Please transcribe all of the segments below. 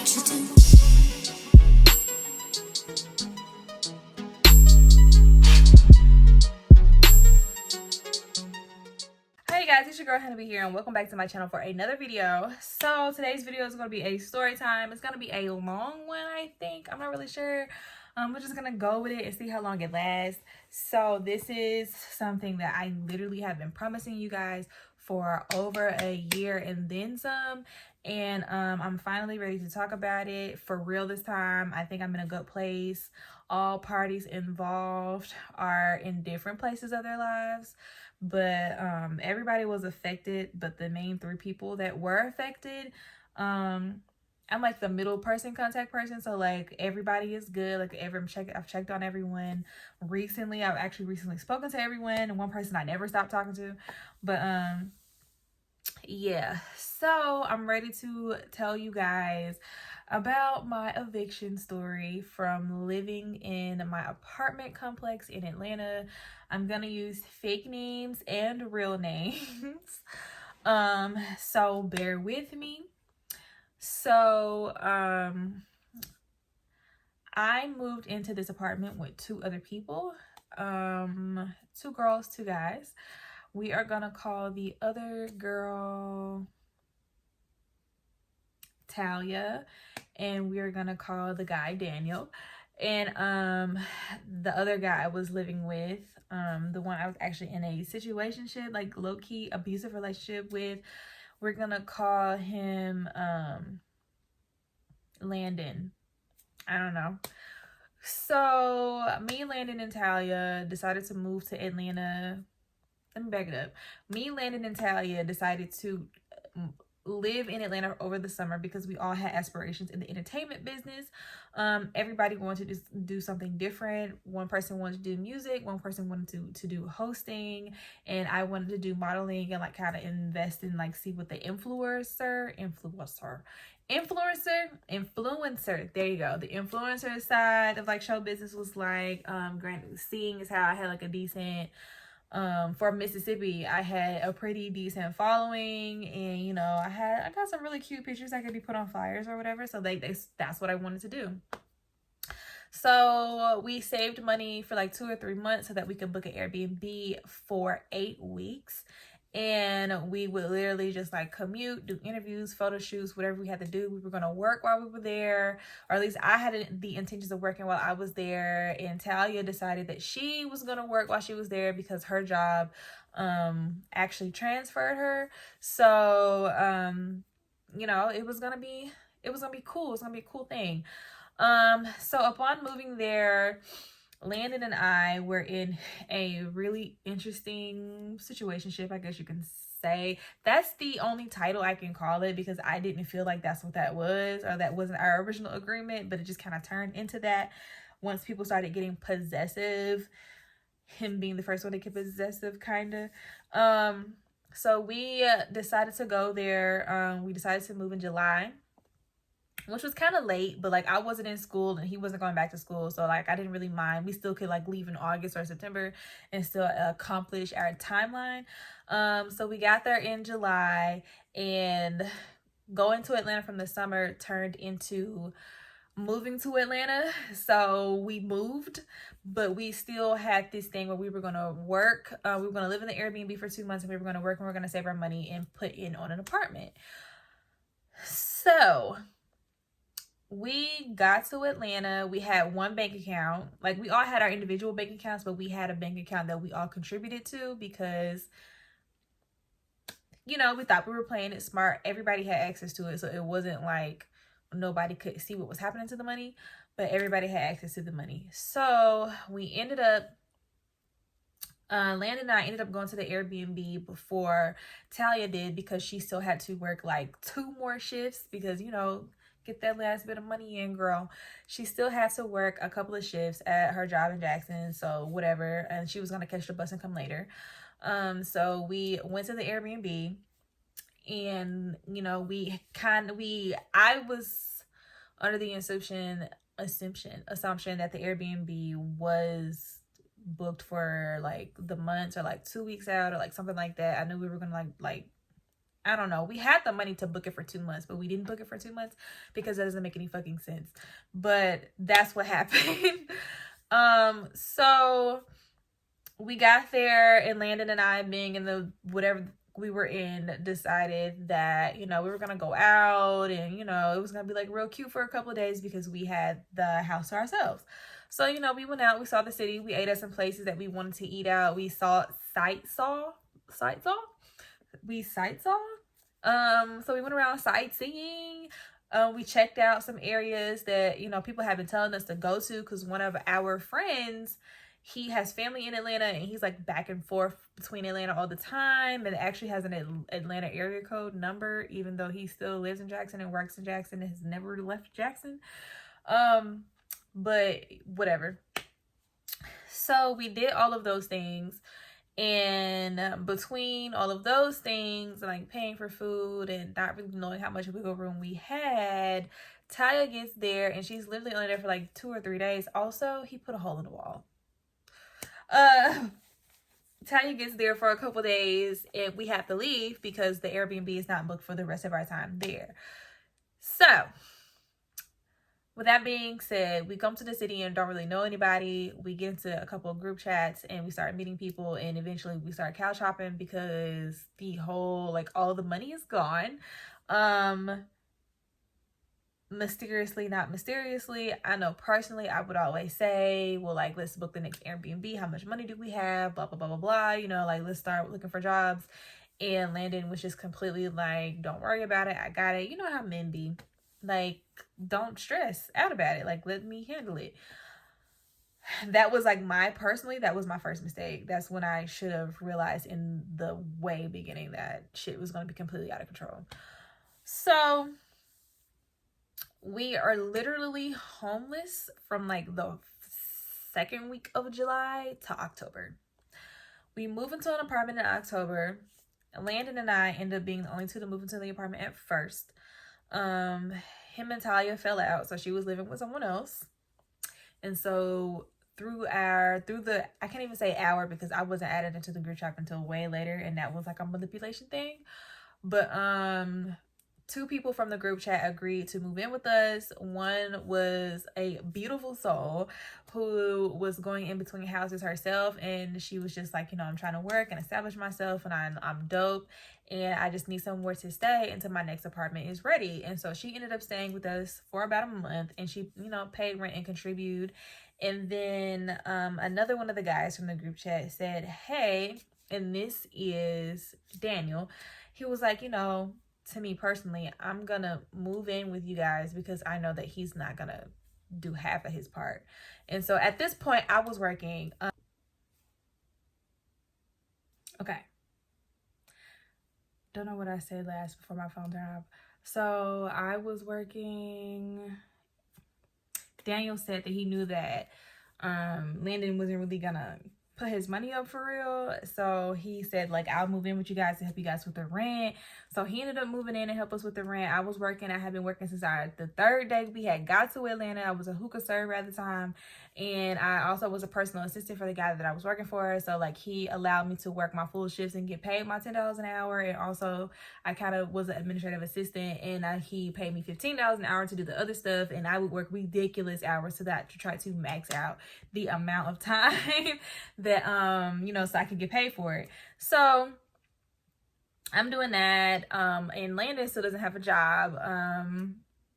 you do. Hey guys, it's your girl Hannah here, and welcome back to my channel for another video. So today's video is going to be a story time. It's going to be a long one, I think. I'm not really sure. We're just going to go with it and see how long it lasts. So this is something that I literally have been promising you guys for over a year and then some. And I'm finally ready to talk about it for real this time. I think I'm in a good place. All parties involved are in different places of their lives, but everybody was affected. But the main three people that were affected, I'm like the middle person, contact person, so like everybody is good. Like I've checked on everyone recently. I've actually recently spoken to everyone, and one person I never stopped talking to. But yeah, so I'm ready to tell you guys about my eviction story from living in my apartment complex in Atlanta. I'm gonna use fake names and real names. So bear with me. So I moved into this apartment with two other people, two girls, two guys. We are gonna call the other girl Talia, and we are gonna call the guy Daniel. And the other guy I was living with, the one I was actually in a situationship, like low-key abusive relationship with, we're gonna call him Landon. I don't know. So me, Landon, and Talia decided to move to Atlanta. Let me back it up. Me, Landon, and Talia decided to live in Atlanta over the summer because we all had aspirations in the entertainment business. Everybody wanted to do something different. One person wanted to do music, one person wanted to do hosting, and I wanted to do modeling and like kind of invest in like see what the influencer, there you go, the influencer side of like show business was like. Granted, seeing is how I had like a decent, for Mississippi, I had a pretty decent following, and you know, I got some really cute pictures that could be put on flyers or whatever. So that's what I wanted to do. So we saved money for like 2 or 3 months so that we could book an Airbnb for 8 weeks. And we would literally just like commute, do interviews, photo shoots, whatever we had to do. We were going to work while we were there, or at least I had the intentions of working while I was there. And Talia decided that she was going to work while she was there because her job actually transferred her. So you know, it was gonna be cool. It's gonna be a cool thing. So upon moving there, Landon and I were in a really interesting situationship, I guess you can say. That's the only title I can call it because I didn't feel like that's what that was, or that wasn't our original agreement, but it just kind of turned into that once people started getting possessive, him being the first one to get possessive, kind of. So we decided to go there. We decided to move in July, which was kind of late, but like I wasn't in school and he wasn't going back to school, so like I didn't really mind. We still could like leave in August or September and still accomplish our timeline. So we got there in July, and going to Atlanta from the summer turned into moving to Atlanta. So we moved, but we still had this thing where we were gonna work. We were gonna live in the Airbnb for 2 months, and we were gonna work, and we were gonna save our money and put in on an apartment. So we got to Atlanta. We had one bank account. Like, we all had our individual bank accounts, but we had a bank account that we all contributed to because, you know, we thought we were playing it smart. Everybody had access to it, so it wasn't like nobody could see what was happening to the money, but everybody had access to the money. So we ended up, Landon and I ended up going to the Airbnb before Talia did because she still had to work like 2 more shifts because, you know, get that last bit of money in, girl. She still had to work a couple of shifts at her job in Jackson, so whatever, and she was gonna catch the bus and come later. So we went to the Airbnb, and you know, I was under the assumption that the Airbnb was booked for like the months or like 2 weeks out or like something like that. I knew we were gonna like I don't know. We had the money to book it for 2 months, but we didn't book it for 2 months because that doesn't make any fucking sense. But that's what happened. So we got there, and Landon and I, being in the whatever we were in, decided that, you know, we were gonna go out, and, you know, it was gonna be like real cute for a couple of days because we had the house to ourselves. So, you know, we went out, we saw the city, we ate at some places that we wanted to eat out. We sight saw. So we went around sightseeing. We checked out some areas that, you know, people have been telling us to go to, because one of our friends, he has family in Atlanta, and he's like back and forth between Atlanta all the time, and actually has an Atlanta area code number, even though he still lives in Jackson and works in Jackson and has never left Jackson. But whatever. So we did all of those things. And between all of those things, like paying for food and not really knowing how much wiggle room we had, Taya gets there, and she's literally only there for like 2 or 3 days. Also, he put a hole in the wall. Tanya gets there for a couple days, and we have to leave because the Airbnb is not booked for the rest of our time there. So, with that being said, we come to the city and don't really know anybody. We get into a couple of group chats, and we start meeting people, and eventually we start couch hopping because the whole, like, all the money is gone. Mysteriously, not mysteriously, I know personally I would always say, well, like, let's book the next Airbnb. How much money do we have? Blah, blah, blah, blah, blah. You know, like, let's start looking for jobs. And Landon was just completely like, don't worry about it. I got it. You know how men be. Like, don't stress out about it. Like, let me handle it. That was like that was my first mistake. That's when I should have realized in the way beginning that shit was going to be completely out of control. So we are literally homeless from like the second week of July to October. We move into an apartment in October. Landon and I end up being the only two to move into the apartment at first. Him and Talia fell out, so she was living with someone else. And so through the, I can't even say hour because I wasn't added into the group chat until way later, and that was like a manipulation thing. But 2 people from the group chat agreed to move in with us. One was a beautiful soul who was going in between houses herself, and she was just like, you know, I'm trying to work and establish myself, and I'm dope, and I just need somewhere to stay until my next apartment is ready. And so she ended up staying with us for about a month, and she, you know, paid rent and contributed. And then another one of the guys from the group chat said, hey, and this is Daniel. He was like, you know, to me personally, I'm gonna move in with you guys because I know that he's not gonna do half of his part. And so at this point, I was working. Okay. Don't know what I said last before my phone turned off. So I was working. Daniel said that he knew that Landon wasn't really gonna put his money up for real. So he said, like, I'll move in with you guys to help you guys with the rent. So he ended up moving in and help us with the rent. I was working. I had been working since the 3rd day we had got to Atlanta. I was a hookah server at the time. And I also was a personal assistant for the guy that I was working for. So, like, he allowed me to work my full shifts and get paid my $10 an hour. And also, I kind of was an administrative assistant, and he paid me $15 an hour to do the other stuff. And I would work ridiculous hours to try to max out the amount of time that, you know, so I could get paid for it. So I'm doing that. And Landon still doesn't have a job.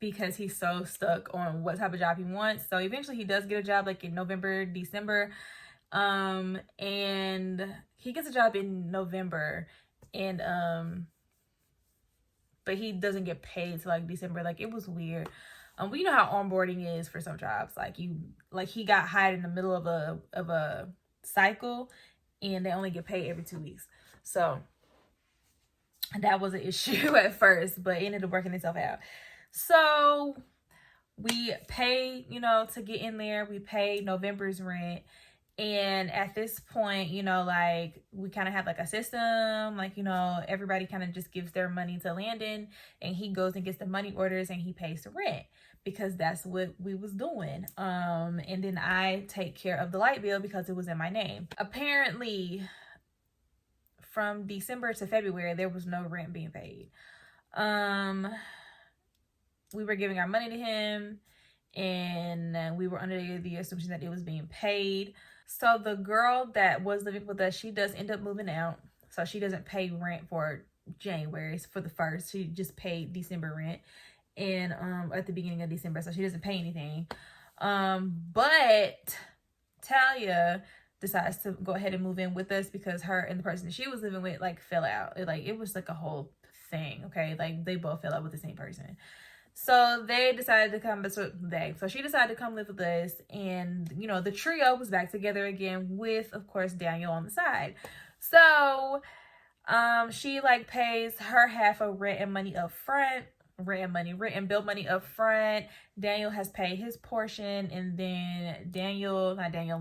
Because he's so stuck on what type of job he wants. So eventually he does get a job like in November, December. And he gets a job in November, and but he doesn't get paid till like December. Like, it was weird. We know how onboarding is for some jobs. Like, he got hired in the middle of a cycle, and they only get paid every 2 weeks. So that was an issue at first, but it ended up working itself out. So we pay, you know, to get in there. We pay November's rent. And at this point, you know, like, we kind of have like a system, like, you know, everybody kind of just gives their money to Landon, and he goes and gets the money orders and he pays the rent because that's what we was doing. And then I take care of the light bill because it was in my name. Apparently, from December to February, there was no rent being paid. We were giving our money to him, and we were under the assumption that it was being paid. So the girl that was living with us, she does end up moving out. So she doesn't pay rent for January for the first. She just paid December rent, and at the beginning of December, so she doesn't pay anything. But Talia decides to go ahead and move in with us because her and the person that she was living with like fell out. It was like a whole thing. Okay, like they both fell out with the same person. So they decided to come. So she decided to come live with us, and you know the trio was back together again with, of course, Daniel on the side. So she like pays her half of rent and money up front. Rent and bill money up front. Daniel has paid his portion, and then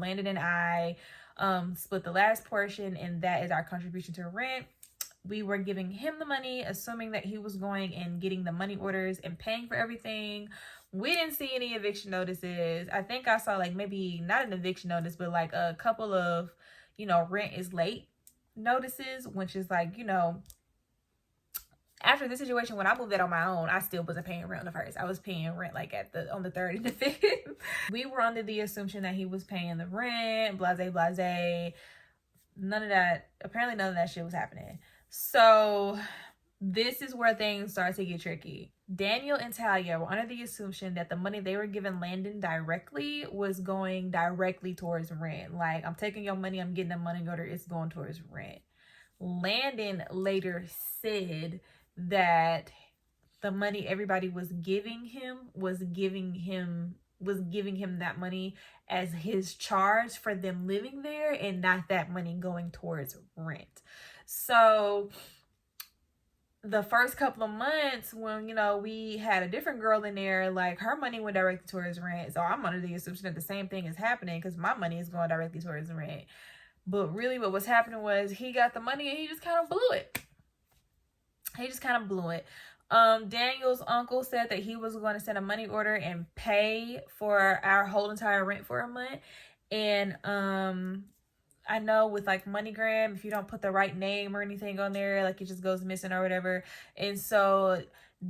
Landon and I split the last portion, and that is our contribution to rent. We were giving him the money, assuming that he was going and getting the money orders and paying for everything. We didn't see any eviction notices. I think I saw like maybe not an eviction notice, but like a couple of, rent is late notices, which is like, after this situation, when I moved out on my own, I still wasn't paying rent on the first. I was paying rent like on the 3rd and the 5th. We were under the assumption that he was paying the rent, blase. Apparently none of that shit was happening. So this is where things start to get tricky. Daniel and Talia were under the assumption that the money they were giving Landon directly was going directly towards rent. Like, I'm taking your money, I'm getting the money order, it's going towards rent. Landon later said that the money everybody was giving him that money as his charge for them living there, and not that money going towards rent. So the first couple of months when, we had a different girl in there, like her money went directly towards rent. So I'm under the assumption that the same thing is happening because my money is going directly towards rent. But really what was happening was he got the money and he just kind of blew it. Daniel's uncle said that he was going to send a money order and pay for our whole entire rent for a month. And I know with like MoneyGram, if you don't put the right name or anything on there, like it just goes missing or whatever. And so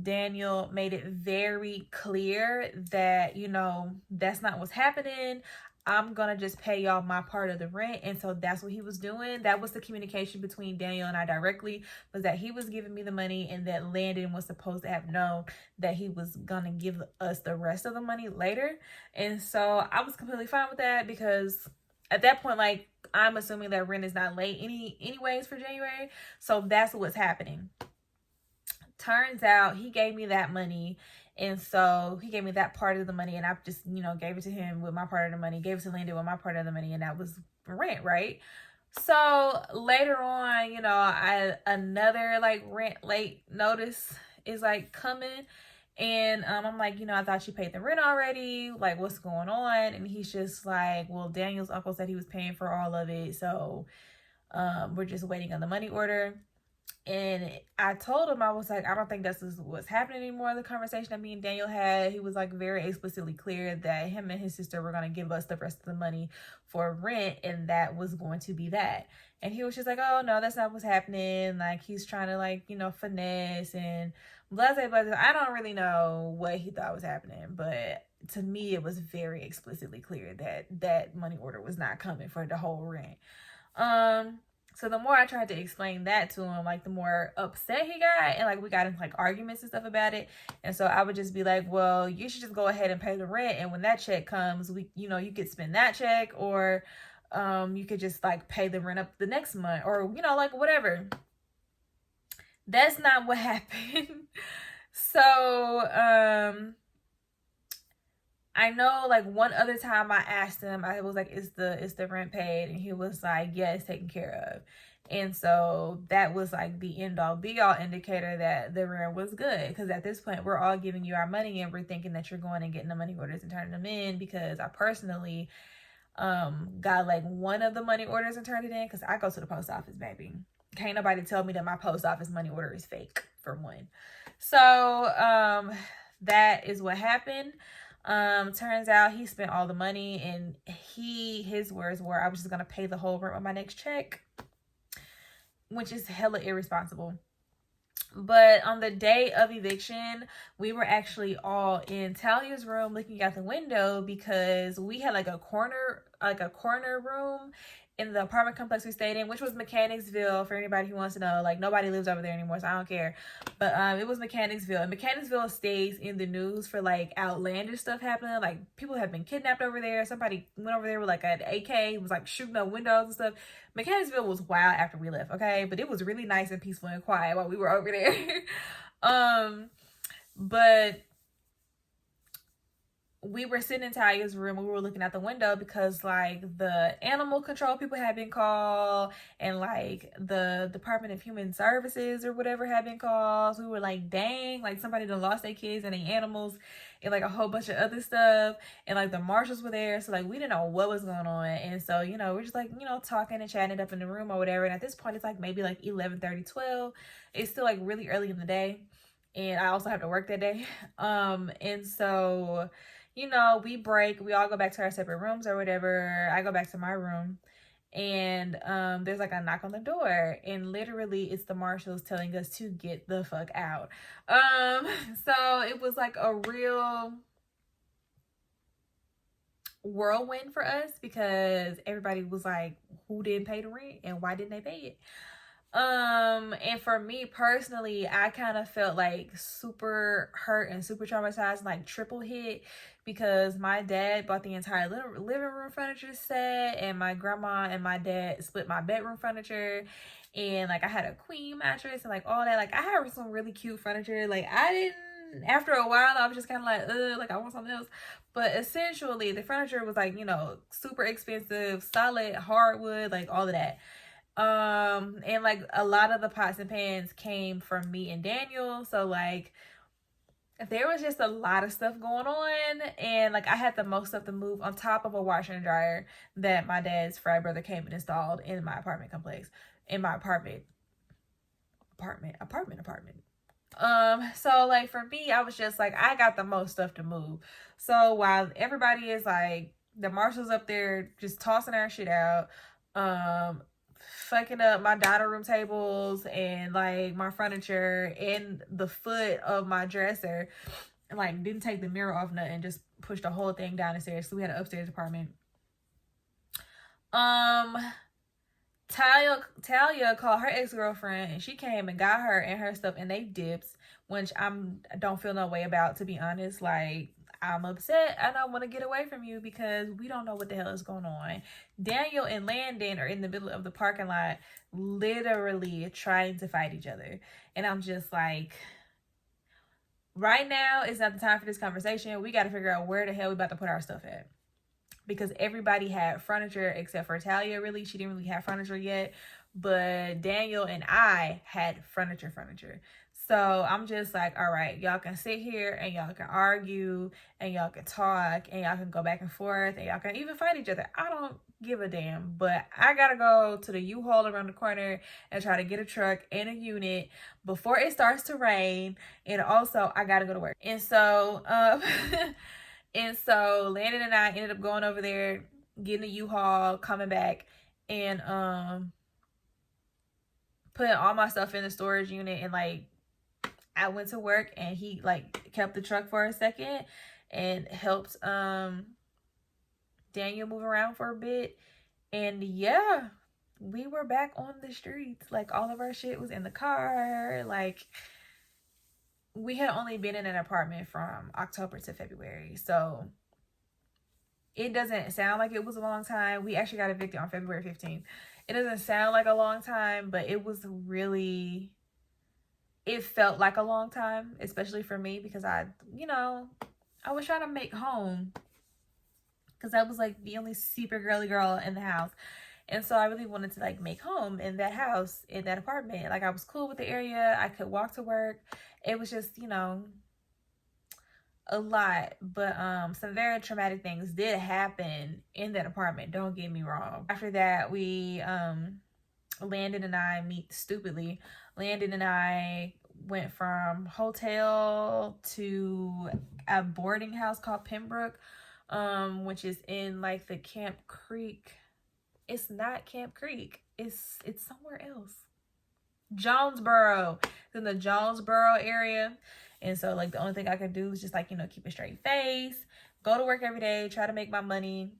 Daniel made it very clear that, that's not what's happening. I'm going to just pay y'all my part of the rent. And so that's what he was doing. That was the communication between Daniel and I directly, was that he was giving me the money, and that Landon was supposed to have known that he was going to give us the rest of the money later. And so I was completely fine with that because at that point, like, I'm assuming that rent is not late anyways for January. So that's what's happening. Turns out he gave me that money. And so he gave me that part of the money, and I just, gave it to him with my part of the money, gave it to Landon with my part of the money, and that was rent, right? So later on, another like rent late notice is like coming. And I'm like, I thought you paid the rent already. Like, what's going on? And he's just like, well, Daniel's uncle said he was paying for all of it. So we're just waiting on the money order. And I told him, I was like, I don't think that's what's happening anymore. The conversation that me and Daniel had, he was like very explicitly clear that him and his sister were going to give us the rest of the money for rent, and that was going to be that. And he was just like, oh no, that's not what's happening. Like, he's trying to like, finesse and blah, blah, blah. I don't really know what he thought was happening, but to me, it was very explicitly clear that that money order was not coming for the whole rent. So the more I tried to explain that to him, like the more upset he got, and like we got into like arguments and stuff about it. And so I would just be like, well, you should just go ahead and pay the rent, and when that check comes, you could spend that check, or you could just like pay the rent up the next month, or like whatever. That's not what happened. So I know like one other time I asked him, I was like, is the rent paid? And he was like, yeah, it's taken care of. And so that was like the end all be all indicator that the rent was good. Because at this point, we're all giving you our money, and we're thinking that you're going and getting the money orders and turning them in, because I personally got like one of the money orders and turned it in, because I go to the post office, baby. Can't nobody tell me that my post office money order is fake, for one. So that is what happened. Turns out he spent all the money, and his words were, I was just gonna pay the whole rent with my next check. which is hella irresponsible. But on the day of eviction, we were actually all in Talia's room looking out the window because we had like a corner room in the apartment complex we stayed in, which was Mechanicsville. For anybody who wants to know, like, nobody lives over there anymore, so I don't care. But it was Mechanicsville, and Mechanicsville stays in the news for like outlandish stuff happening. Like, people have been kidnapped over there. Somebody went over there with like an AK, was like shooting up windows and stuff. Mechanicsville was wild after we left, okay? But it was really nice and peaceful and quiet while we were over there. But we were sitting in Talia's room. We were looking out the window because like the animal control people had been called, and like the Department of Human Services or whatever had been called. So we were like, dang, like somebody done lost their kids and their animals and like a whole bunch of other stuff. And like the marshals were there. So like we didn't know what was going on. And so, you know, we're just like, you know, talking and chatting up in the room or whatever. And at this point, it's like maybe like 11:30, 12. It's still like really early in the day. And I also have to work that day. And so, you know, we break, we all go back to our separate rooms or whatever. I go back to my room, and there's like a knock on the door, and literally it's the marshals telling us to get the fuck out. So it was like a real whirlwind for us because everybody was like, who didn't pay the rent and why didn't they pay it? And for me personally, I kind of felt like super hurt and super traumatized, like triple hit, because my dad bought the entire living room furniture set, and my grandma and my dad split my bedroom furniture, and like I had a queen mattress and like all that. Like I had some really cute furniture. Like I didn't, after a while I was just kind of like I want something else. But essentially the furniture was like, you know, super expensive, solid hardwood, like all of that. And like a lot of the pots and pans came from me and Daniel. So like there was just a lot of stuff going on, and like I had the most stuff to move on top of a washer and dryer that my dad's frat brother came and installed in my apartment complex, in my apartment. So like for me, I was just like, I got the most stuff to move. So while everybody is like, the marshals up there just tossing our shit out, fucking up my dining room tables and like my furniture and the foot of my dresser, and like didn't take the mirror off nothing, just pushed the whole thing down the stairs. So we had an upstairs apartment. Talia called her ex-girlfriend, and she came and got her and her stuff, and they dips, which I don't feel no way about, to be honest. Like, I'm upset and I want to get away from you because we don't know what the hell is going on. Daniel and Landon are in the middle of the parking lot, literally trying to fight each other. And I'm just like, right now is not the time for this conversation. We got to figure out where the hell we about to put our stuff at. Because everybody had furniture except for Talia, really. She didn't really have furniture yet. But Daniel and I had furniture. So I'm just like, all right, y'all can sit here and y'all can argue and y'all can talk and y'all can go back and forth and y'all can even fight each other. I don't give a damn. But I got to go to the U-Haul around the corner and try to get a truck and a unit before it starts to rain. And also, I got to go to work. And so, and so Landon and I ended up going over there, getting a U-Haul, coming back, and putting all my stuff in the storage unit. And like, I went to work, and he like kept the truck for a second and helped Daniel move around for a bit. And yeah, we were back on the streets. Like, all of our shit was in the car. Like, we had only been in an apartment from October to February, so it doesn't sound like it was a long time. We actually got evicted on February 15th. It doesn't sound like a long time, but it was really, it felt like a long time, especially for me, because I was trying to make home, because I was like the only super girly girl in the house. And so I really wanted to like make home in that house, in that apartment. Like, I was cool with the area. I could walk to work. It was just, a lot. But some very traumatic things did happen in that apartment, don't get me wrong. After that, we Landon and I went from hotel to a boarding house called Pembroke, which is in like the Camp Creek. It's not Camp Creek. It's somewhere else. Jonesboro. It's in the Jonesboro area. And so like the only thing I could do is just like, you know, keep a straight face, go to work every day, try to make my money,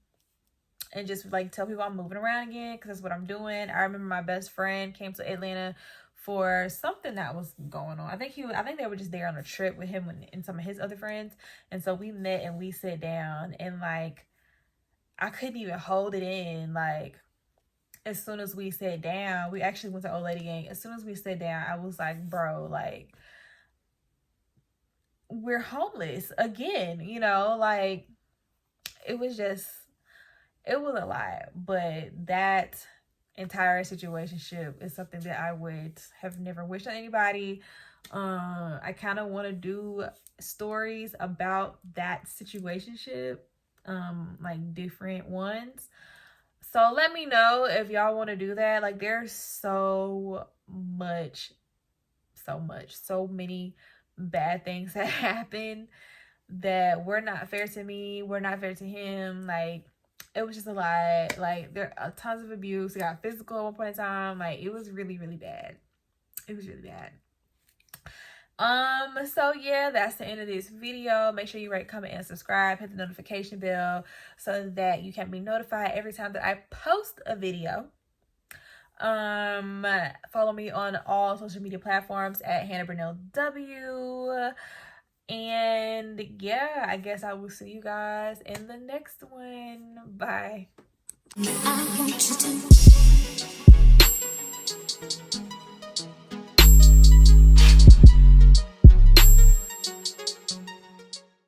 and just like tell people I'm moving around again, because that's what I'm doing. I remember my best friend came to Atlanta for something that was going on. I think they were just there on a trip with him and some of his other friends. And so we met and we sat down, and like I couldn't even hold it in. Like as soon as we sat down, we actually went to Old Lady Gang. As soon as we sat down, I was like, bro, like we're homeless again, you know, like it was a lot. But that entire situationship is something that I would have never wished on anybody. I kind of want to do stories about that situationship, like different ones. So let me know if y'all want to do that. Like there's so many bad things that happen that were not fair to me, were not fair to him. Like it was just a lot. Like there are tons of abuse. It got physical at one point in time. Like it was really, really bad. It was really bad. So yeah, that's the end of this video. Make sure you rate, comment, and subscribe. Hit the notification bell so that you can be notified every time that I post a video. Follow me on all social media platforms at Hannah Brunell W. And yeah, I guess I will see you guys in the next one. Bye. I want you to